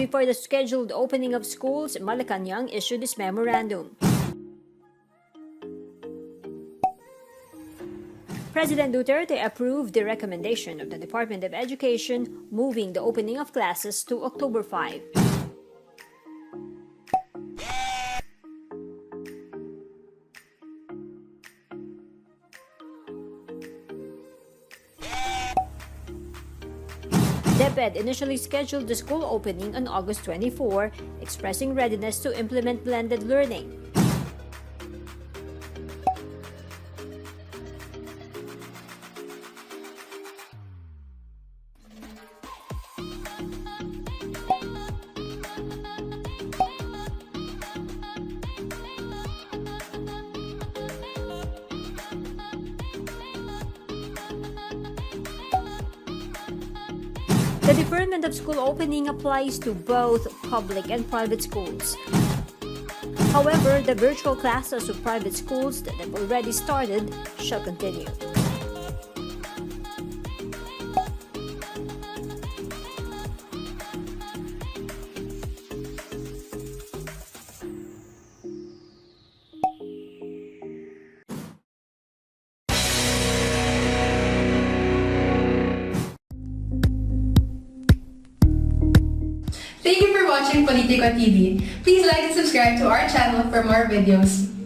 before the scheduled opening of schools, Malacanang issued this memorandum. President Duterte approved the recommendation of the Department of Education moving the opening of classes to October 5. DepEd initially scheduled the school opening on August 24, expressing readiness to implement blended learning. The deferment of school opening applies to both public and private schools. However, the virtual classes of private schools that have already started shall continue. Thank you for watching Politiko TV. Please like and subscribe to our channel for more videos.